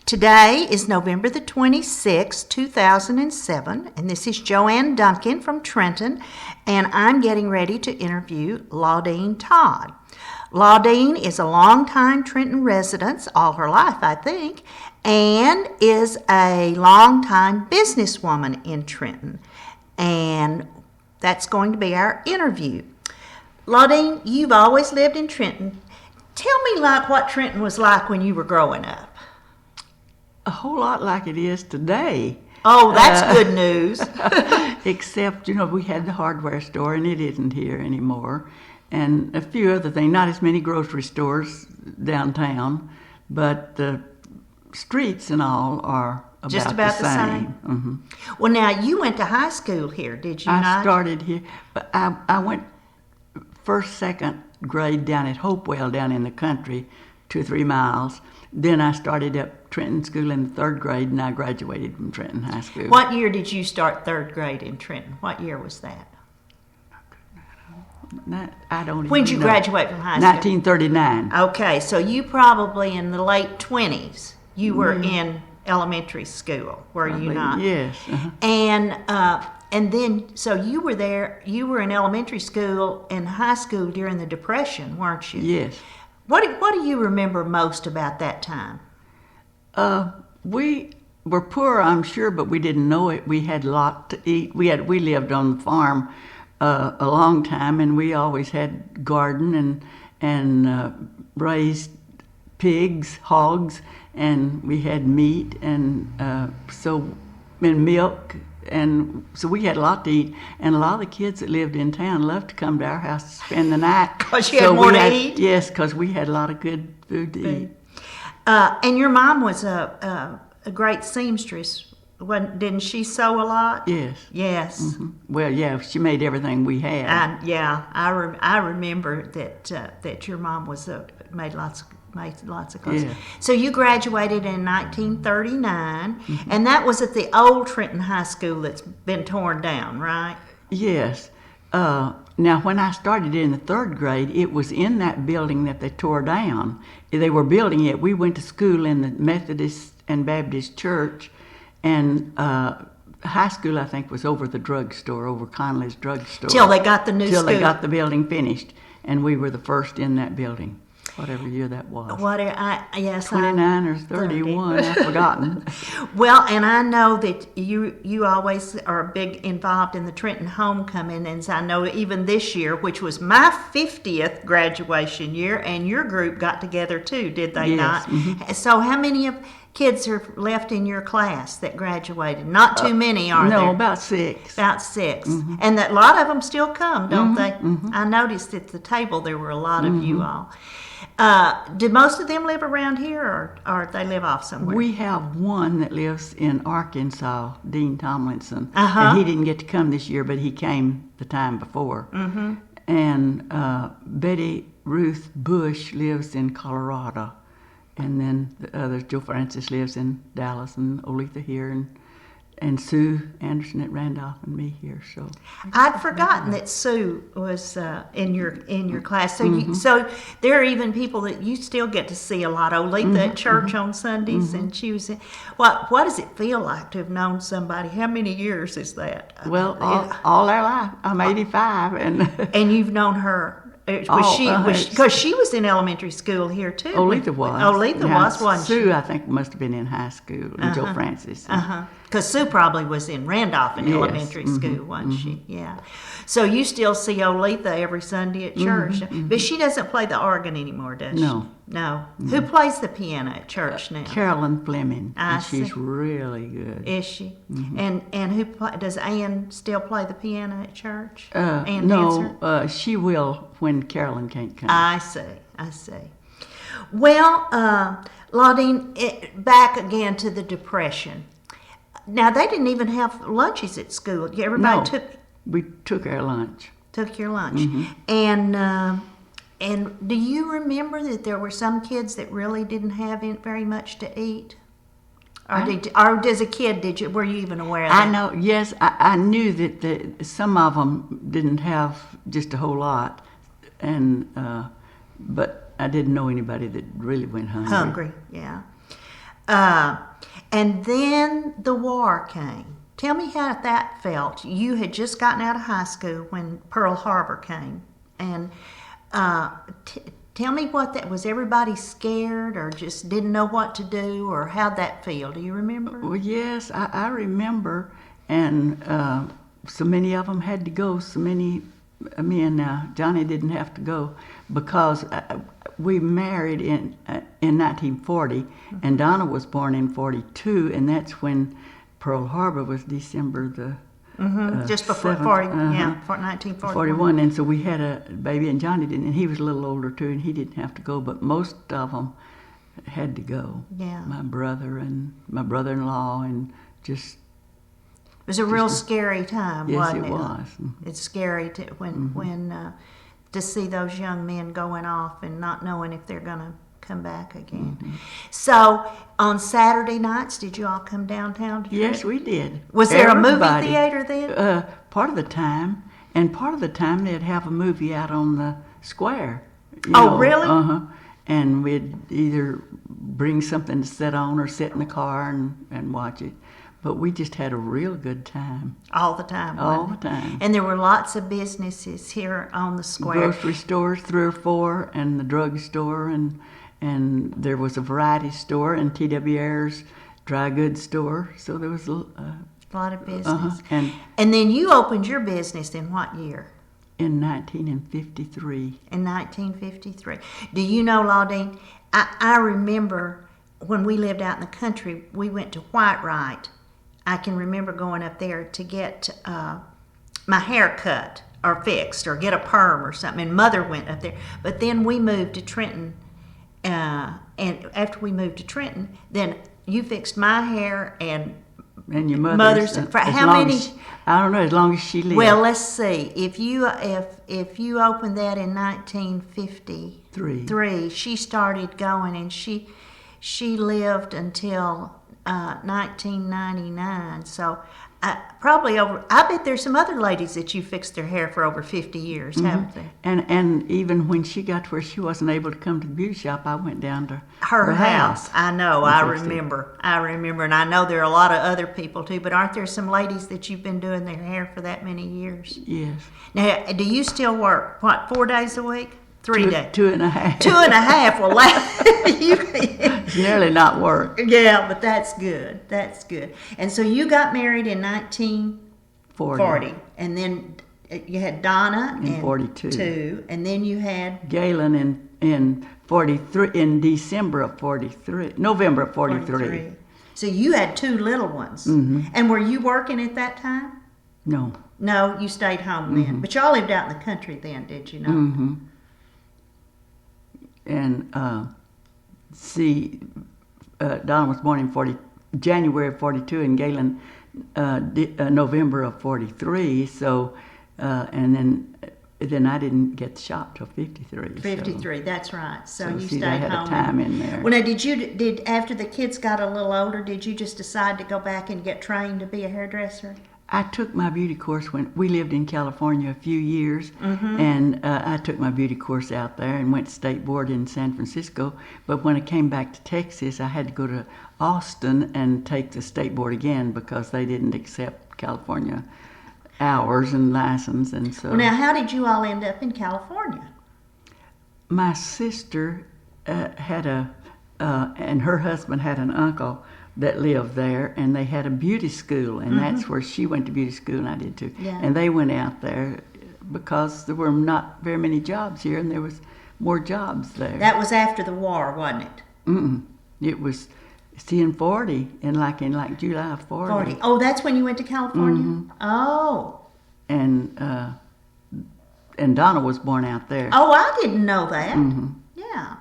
Today is November the 26th, 2007, and this is JoAnne Duncan from Trenton, and I'm getting ready to interview Laudine Todd. Laudine is a longtime Trenton resident, all her life, I think, and is a longtime businesswoman in Trenton, and that's going to be our interview. Laudine, you've always lived in Trenton. Tell me what Trenton was like when you were growing up. A whole lot like it is today. Oh, that's good news. Except, we had the hardware store, and it isn't here anymore. And a few other things, not as many grocery stores downtown, but the streets and all are just about the same. Mm-hmm. Well, now, you went to high school here, did you not? I started here. But I went first, second grade down at Hopewell, down in the country, 2 or 3 miles. Then I started up Trenton School in the 3rd grade, and I graduated from Trenton High School. What year did you start 3rd grade in Trenton? What year was that? I don't even know. When did you graduate from high school? 1939. Okay, so you probably in the late 20s, you were in elementary school, were you not? Yes. Uh-huh. And then, so you were there, you were in elementary school and high school during the Depression, weren't you? Yes. What do you remember most about that time? We were poor, I'm sure, but we didn't know it. We had a lot to eat. We lived on the farm a long time, and we always had garden and raised pigs, hogs, and we had meat and milk. And so we had a lot to eat, and a lot of the kids that lived in town loved to come to our house to spend the night. Because you had more to eat? Yes, because we had a lot of good food to eat. And your mom was a great seamstress, didn't she sew a lot? Yes. Yes. Mm-hmm. Well, yeah, she made everything we had. I remember that your mom made lots of clothes. Yeah. So you graduated in 1939, and that was at the old Trenton High School that's been torn down, right? Yes. Now, when I started in the 3rd grade, it was in that building that they tore down. They were building it. We went to school in the Methodist and Baptist church, and high school, I think, was over the drugstore, over Conley's drugstore. Till they got the new school. Till they got the building finished, and we were the first in that building. Whatever year that was. 29 or 31, I've forgotten. Well, and I know that you always are big involved in the Trenton homecoming, and I know even this year, which was my 50th graduation year, and your group got together too, did they not? Mm-hmm. So how many kids are left in your class that graduated? Not too many, are there? No, about 6. About 6. Mm-hmm. And that a lot of them still come, don't they? Mm-hmm. I noticed at the table there were a lot of you all. Do most of them live around here, or they live off somewhere? We have one that lives in Arkansas, Dean Tomlinson. Uh-huh. And he didn't get to come this year, but he came the time before. Mm-hmm. And Betty Ruth Bush lives in Colorado. And then the other, Joe Francis, lives in Dallas, and Oletha here, and Sue Anderson at Randolph, and me here. So I'd forgotten that Sue was in your class. So so there are even people that you still get to see a lot. Oletha at church on Sundays, and she was. What does it feel like to have known somebody? How many years is that? Well, all our life. I'm 85, and you've known her. Because she was in elementary school here too. Oletha was. Oletha was, wasn't she? Sue, I think, must have been in high school, and Joe Francis. Because Sue probably was in Randolph in elementary school, wasn't she? Yeah. So you still see Oletha every Sunday at church. But she doesn't play the organ anymore, does she? No. No. Who plays the piano at church now? Carolyn Fleming. See. She's really good. Is she? And does Ann still play the piano at church? No, she will when Carolyn can't come. I see. Well, Laudine, back again to the Depression. Now, they didn't even have lunches at school. We took our lunch. Took your lunch. And do you remember that there were some kids that really didn't have very much to eat? Or as a kid, were you even aware of that? I know, yes, I knew that some of them didn't have just a whole lot, but I didn't know anybody that really went hungry. Yeah. And then the war came. Tell me how that felt. You had just gotten out of high school when Pearl Harbor came. And tell me what that was. Everybody scared or just didn't know what to do, or how'd that feel? Do you remember? Well, yes, I remember. And so many of them had to go. So many men. Now Johnny didn't have to go because we married in 1940, and Donna was born in 42, and that's when Pearl Harbor was December the just before 1941. 41, and so we had a baby, and Johnny didn't, and he was a little older too, and he didn't have to go, but most of them had to go. Yeah. My brother and my brother-in-law, and just. It was a real scary time, wasn't it? Yes, it was. It's scary when to see those young men going off and not knowing if they're going to come back again. So on Saturday nights, did you all come downtown? Yes, we did. Was there a movie theater then? Part of the time, and part of the time they'd have a movie out on the square. Really? And we'd either bring something to sit on or sit in the car and watch it. But we just had a real good time. All the time. All the time. And there were lots of businesses here on the square. Grocery stores, 3 or 4, and the drug store, and there was a variety store, and T.W. Ayers dry goods store. So there was a lot of business. And then you opened your business in what year? In 1953. In 1953. Do you know, Laudine, I remember when we lived out in the country, we went to Whitewright. I can remember going up there to get my hair cut or fixed or get a perm or something, and Mother went up there. But then we moved to Trenton, and after we moved to Trenton, then you fixed my hair and your mother's. How many? I don't know. As long as she lived. Well, let's see. If you opened that in 1953, she started going, and she lived until 1999. So I bet there's some other ladies that you fixed their hair for over 50 years, haven't they? And even when she got to where she wasn't able to come to the beauty shop, I went down to her house. I know. I remember. And I know there are a lot of other people too. But aren't there some ladies that you've been doing their hair for that many years? Yes. Now, do you still work 4 days a week? 3 days. 2.5. 2.5. Well, it's nearly not work. Yeah, but that's good. That's good. And so you got married in 1940, and then you had Donna in 42, and then you had Galen in 43, in December of 43, November of 43. So you had 2 little ones. And were you working at that time? No. No, you stayed home then. But y'all lived out in the country then, did you know? And Donna was born in January of 42, and Galen November of 43. So, and then I didn't get the shop till 53. 53, that's right. So you stayed home. I had a time in there. Well, now did after the kids got a little older, did you just decide to go back and get trained to be a hairdresser? I took my beauty course when we lived in California a few years, and I took my beauty course out there and went to state board in San Francisco. But when I came back to Texas, I had to go to Austin and take the state board again because they didn't accept California hours and license, and so. Well, now, how did you all end up in California? My sister had and her husband had an uncle that lived there, and they had a beauty school, and that's where she went to beauty school, and I did too. Yeah. And they went out there because there were not very many jobs here, and there was more jobs there. That was after the war, wasn't it? It was in 40, in July of 40. Oh, that's when you went to California? Oh. And Donna was born out there. Oh, I didn't know that. Yeah.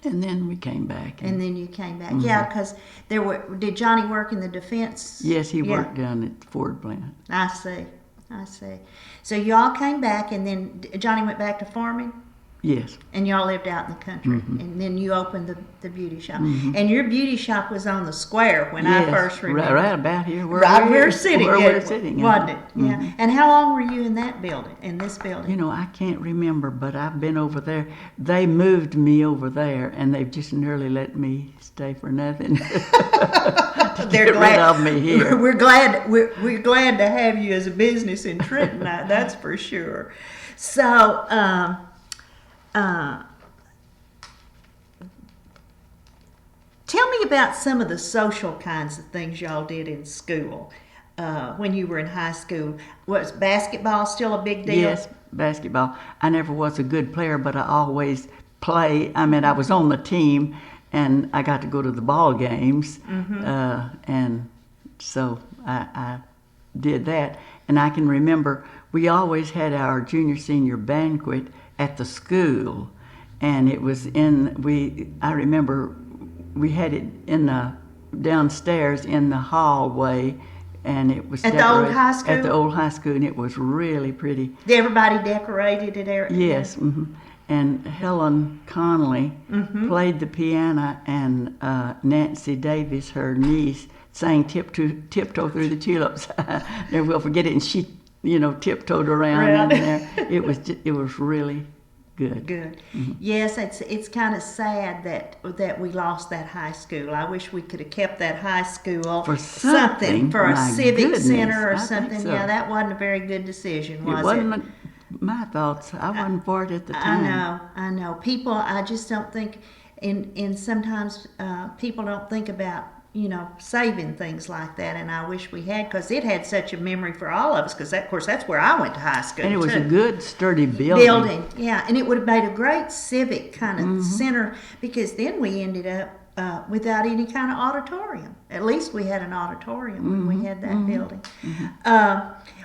And then we came back. And then you came back. Yeah, because did Johnny work in the defense? Yes, he worked down at the Ford plant. I see. So you all came back, and then Johnny went back to farming? Yes. And y'all lived out in the country. Mm-hmm. And then you opened the beauty shop. And your beauty shop was on the square when I Yes, first remember. right about here. Right, we're sitting. Where yeah, we're sitting. wasn't it? Yeah. And how long were you in that building, in this building? You know, I can't remember, but I've been over there. They moved me over there, and they've just nearly let me stay for nothing. They're Get glad rid of me here. We're glad to have you as a business in Trenton. That's for sure. So, tell me about some of the social kinds of things y'all did in school when you were in high school. Was basketball still a big deal? Yes, basketball. I never was a good player, but I always play. I mean, I was on the team, and I got to go to the ball games, and so I did that. And I can remember we always had our junior-senior banquet at the school, and it was I remember we had it in the downstairs in the hallway, and it was at the old high school. At the old high school, and it was really pretty. Did everybody decorated it there? Yes, and Helen Connolly played the piano, and Nancy Davis, her niece, sang tiptoe through the tulips. Never will forget it, and she, tiptoed around in there. It was really good. Good. Yes, it's kind of sad that we lost that high school. I wish we could have kept that high school for something for a civic center or I something. so. Yeah, that wasn't a very good decision, was it? It wasn't my thoughts. I wasn't for it at the time. I know. People, I just don't think, and sometimes people don't think about saving things like that, and I wish we had, because it had such a memory for all of us, because of course that's where I went to high school. And it was too. a good, sturdy building. Yeah, and it would have made a great civic kind of center, because then we ended up without any kind of auditorium. At least we had an auditorium when we had that building.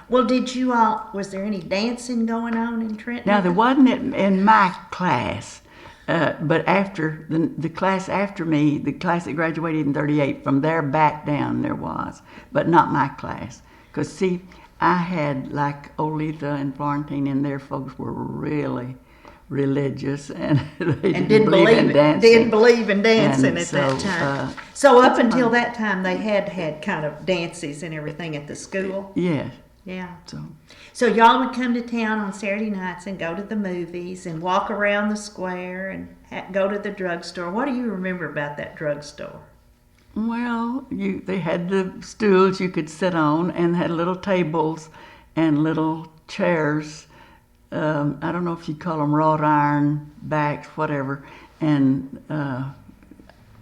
Well, was there any dancing going on in Trenton? Now, there wasn't in my class. But after the class after me, the class that graduated in 1938, from there back down there was, but not my class. Because, see, I had, like Olitha and Florentine, and their folks were really religious, and they didn't believe in dancing. Didn't believe in dancing at so, that time. So up until that time, they had kind of dances and everything at the school? Yes. Yeah. So y'all would come to town on Saturday nights and go to the movies and walk around the square and go to the drugstore. What do you remember about that drugstore? Well, they had the stools you could sit on, and had little tables and little chairs. I don't know if you'd call them wrought iron backs, whatever. And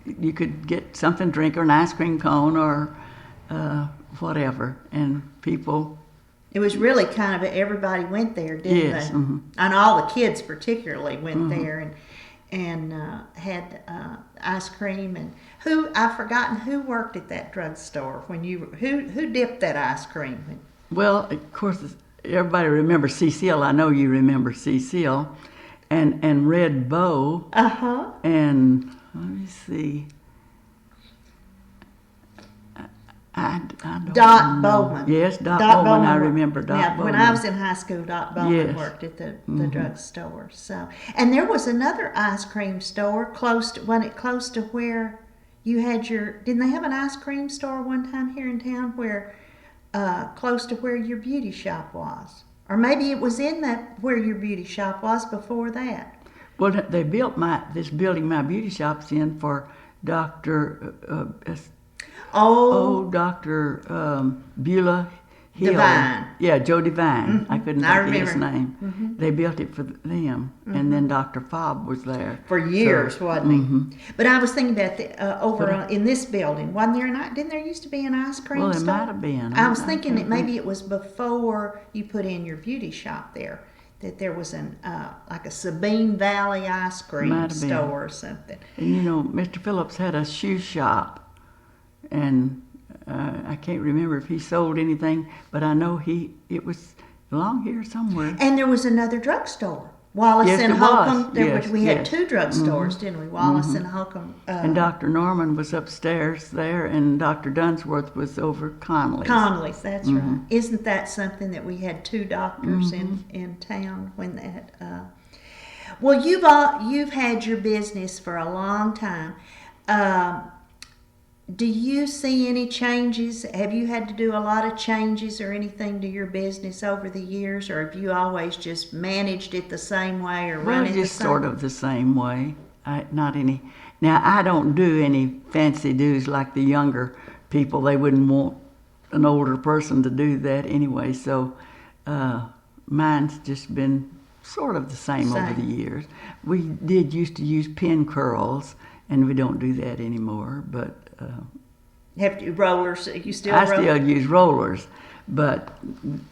you could get something to drink, or an ice cream cone, or whatever. And people... It was really kind of everybody went there, didn't yes, they? And all the kids particularly went there and had ice cream. And I've forgotten who worked at that drugstore when who dipped that ice cream? Well, of course, everybody remembers Cecile. I know you remember Cecile, and Red Bow. And let me see. I don't Dot know. Bowman. Yes, Dot Bowman. I remember Dot Bowman. When I was in high school, Dot Bowman worked at the drugstore. So, and there was another ice cream store close to where you had your. Didn't they have an ice cream store one time here in town where close to where your beauty shop was, or maybe it was in that where your beauty shop was before that? Well, they built this building my beauty shop's in for Dr. Dr. Beulah Hill. Divine. Yeah, Joe Divine. I couldn't think of his name. They built it for them, and then Dr. Fobb was there. For years, wasn't he? But I was thinking about in this building, didn't there used to be an ice cream store? Well, there might have been. I was thinking that maybe it was before you put in your beauty shop there, that there was like a Sabine Valley ice cream store or something. And Mr. Phillips had a shoe shop. And I can't remember if he sold anything, but I know it was along here somewhere. And there was another drugstore, Wallace and Holcomb. We had two drugstores, didn't we? Wallace and Holcomb. And Dr. Norman was upstairs there, and Dr. Dunsworth was over Connolly's. Connolly's, that's right. Isn't that something that we had two doctors in town when that... Well, you've had your business for a long time. Do you see any changes? Have you had to do a lot of changes or anything to your business over the years, or have you always just managed it the same way or run it the same? Just sort of the same way. Not any. Now, I don't do any fancy do's like the younger people. They wouldn't want an older person to do that anyway. So mine's just been sort of the same over the years. We did used to use pin curls, and we don't do that anymore. But have you rollers? You still? I still use rollers, but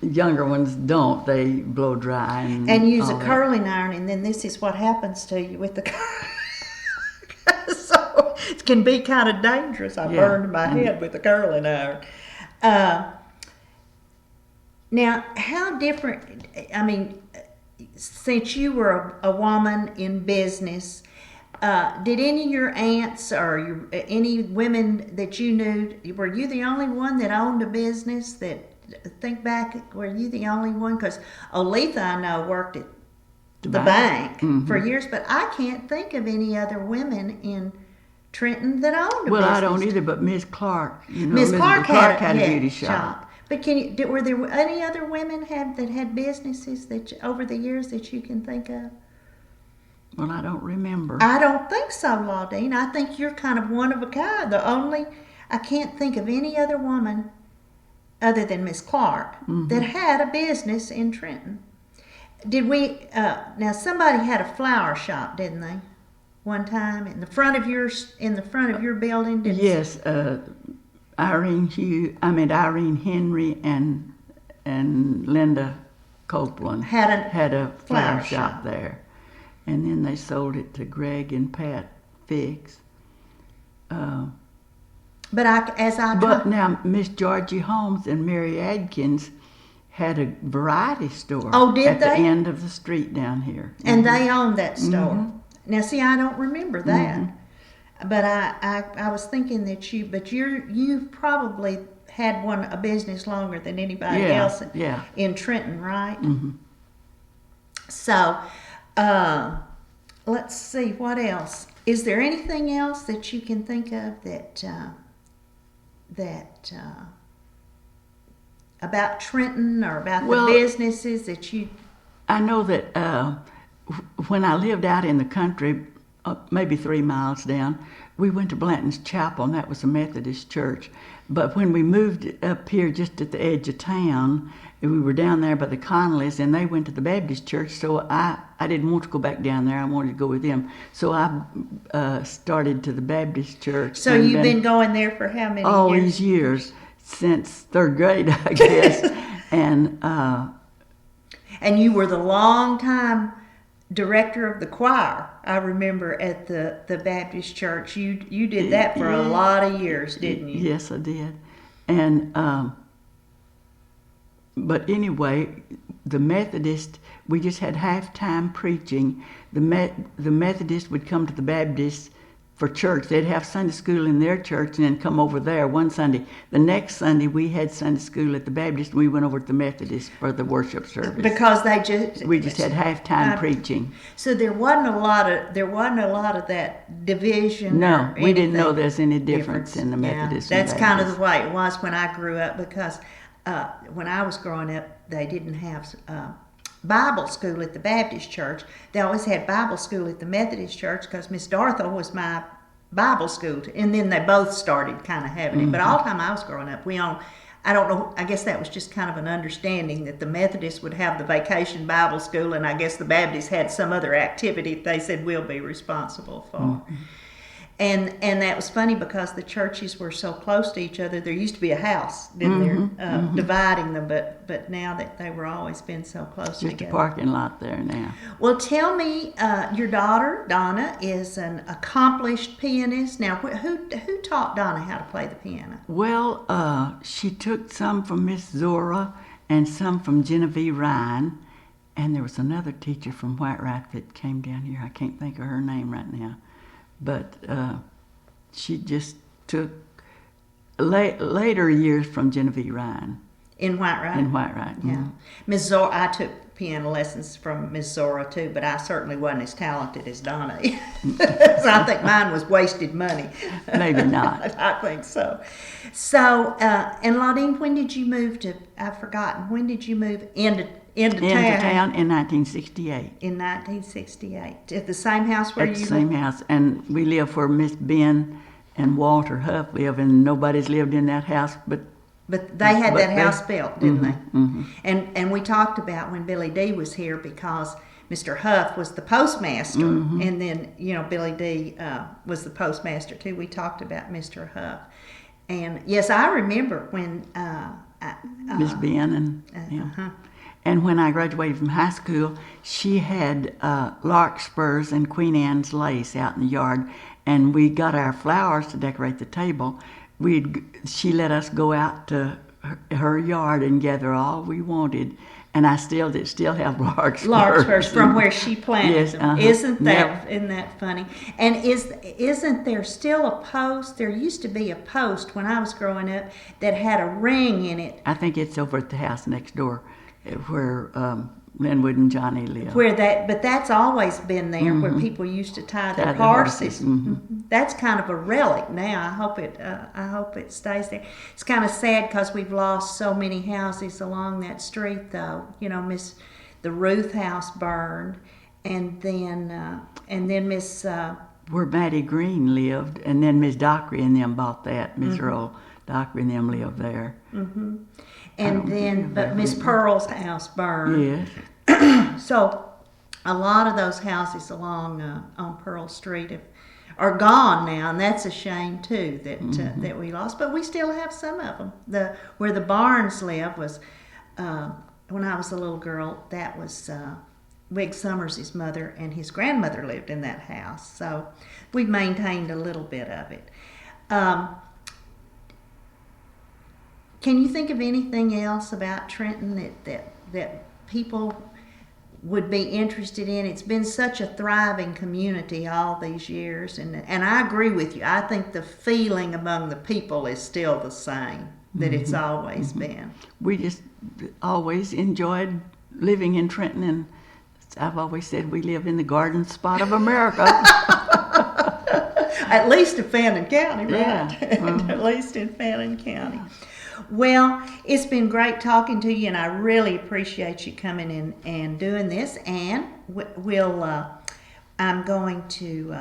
younger ones don't. They blow dry and use a curling iron. And then this is what happens to you with the. So it can be kind of dangerous. I burned my head with a curling iron. Now, how different? I mean, since you were a woman in business. Did any of your aunts or any women that you knew, were you the only one that owned a business? Think back, were you the only one? Because Oletha, I know, worked at the bank for years, but I can't think of any other women in Trenton that owned a business. Well, I don't either, but Miss Clark, Miss Clark had a beauty shop. But were there any other women that had businesses over the years that you can think of? Well, I don't remember. I don't think so, Laudine. I think you're kind of one of a kind. I can't think of any other woman other than Miss Clark that had a business in Trenton. Did we? Now somebody had a flower shop, didn't they? One time in the front of your building. Yes, Irene Henry and Linda Copeland had a flower shop there. And then they sold it to Greg and Pat Fix. But now Miss Georgie Holmes and Mary Adkins had a variety store. Oh, did at they? The end of the street down here. And they owned that store. Now, see, I don't remember that. But I was thinking that you've probably had a business longer than anybody else in Trenton, right? So. Let's see, what else? Is there anything else that you can think of that about Trenton or about the businesses that you... I know that when I lived out in the country, maybe 3 miles down, we went to Blanton's Chapel, and that was a Methodist church. But when we moved up here just at the edge of town, we were down there by the Connollys, and they went to the Baptist church, so I didn't want to go back down there. I wanted to go with them. So I started to the Baptist church. So you've been going there for how many years? All these years, since third grade, I guess. And you were the long-time director of the choir, I remember, at the Baptist church. You did that for a lot of years, didn't you? Yes, I did. And but anyway, the Methodist, we just had half-time preaching. The Methodist would come to the Baptist for church. They'd have Sunday school in their church and then come over there one Sunday. The next Sunday, we had Sunday school at the Baptist, and we went over to the Methodist for the worship service. Because we just had half-time preaching. So there wasn't a lot of that division. No, we didn't know there's any difference in the Methodist. That's kind of the way it was when I grew up, because when I was growing up, they didn't have Bible school at the Baptist church. They always had Bible school at the Methodist church because Miss Dartha was my Bible school. And then they both started kind of having it. But all the time I was growing up, I don't know, I guess that was just kind of an understanding that the Methodists would have the vacation Bible school, and I guess the Baptists had some other activity they said we'll be responsible for. And that was funny because the churches were so close to each other. There used to be a house, didn't there, dividing them, but now that they were always been so close together. Just a parking lot there now. Well, tell me, your daughter, Donna, is an accomplished pianist. Now, who taught Donna how to play the piano? Well, she took some from Miss Zora and some from Genevieve Ryan, and there was another teacher from White Rock that came down here. I can't think of her name right now. But she just took later years from Genevieve Ryan. In White Rock? In White Rock, yeah. Miss Zora, I took piano lessons from Miss Zora too, but I certainly wasn't as talented as Donna. So I think mine was wasted money. Maybe not. I think so. So, and Laudine, when did you move to? I've forgotten. When did you move into town? Into town in 1968. In 1968, at the same house where At you the same house, and we live where Miss Ben and Walter Huff live, and nobody's lived in that house but. But they had that house built, didn't they? Mm-hmm. And we talked about when Billy D was here, because Mr. Huff was the postmaster, and then Billy D was the postmaster too. We talked about Mr. Huff, and yes, I remember when Miss Ben and and when I graduated from high school, she had larkspurs and Queen Anne's lace out in the yard, and we got our flowers to decorate the table. She let us go out to her yard and gather all we wanted, and I still have larkspurs from where she planted them. Isn't Yep. that funny? And isn't there still a post? There used to be a post when I was growing up that had a ring in it. I think it's over at the house next door, where Linwood and Johnny live. But that's always been there, where people used to tie their horses. That's kind of a relic now. I hope it stays there. It's kind of sad because we've lost so many houses along that street, though. The Ruth house burned, and then Miss where Mattie Green lived, and then Miss Dockery and them bought that. Miss Earl Dockery and them lived there. And then, but Miss Pearl's house burned. Yes. So, a lot of those houses along on Pearl Street are gone now, and that's a shame too that we lost. But we still have some of them. Where the Barnes live was, when I was a little girl, that was Wig Summers' mother, and his grandmother lived in that house. So, we've maintained a little bit of it. Can you think of anything else about Trenton that people would be interested in? It's been such a thriving community all these years, and I agree with you. I think the feeling among the people is still the same that it's always been. We just always enjoyed living in Trenton, and I've always said we live in the garden spot of America. At least in Fannin County, right? Yeah. At least in Fannin County. Well, it's been great talking to you, and I really appreciate you coming in and doing this. And I'm going to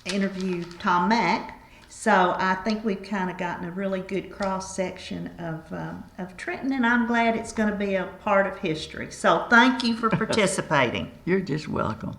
interview Tom Mack. So I think we've kind of gotten a really good cross section of Trenton, and I'm glad it's going to be a part of history. So thank you for participating. You're just welcome.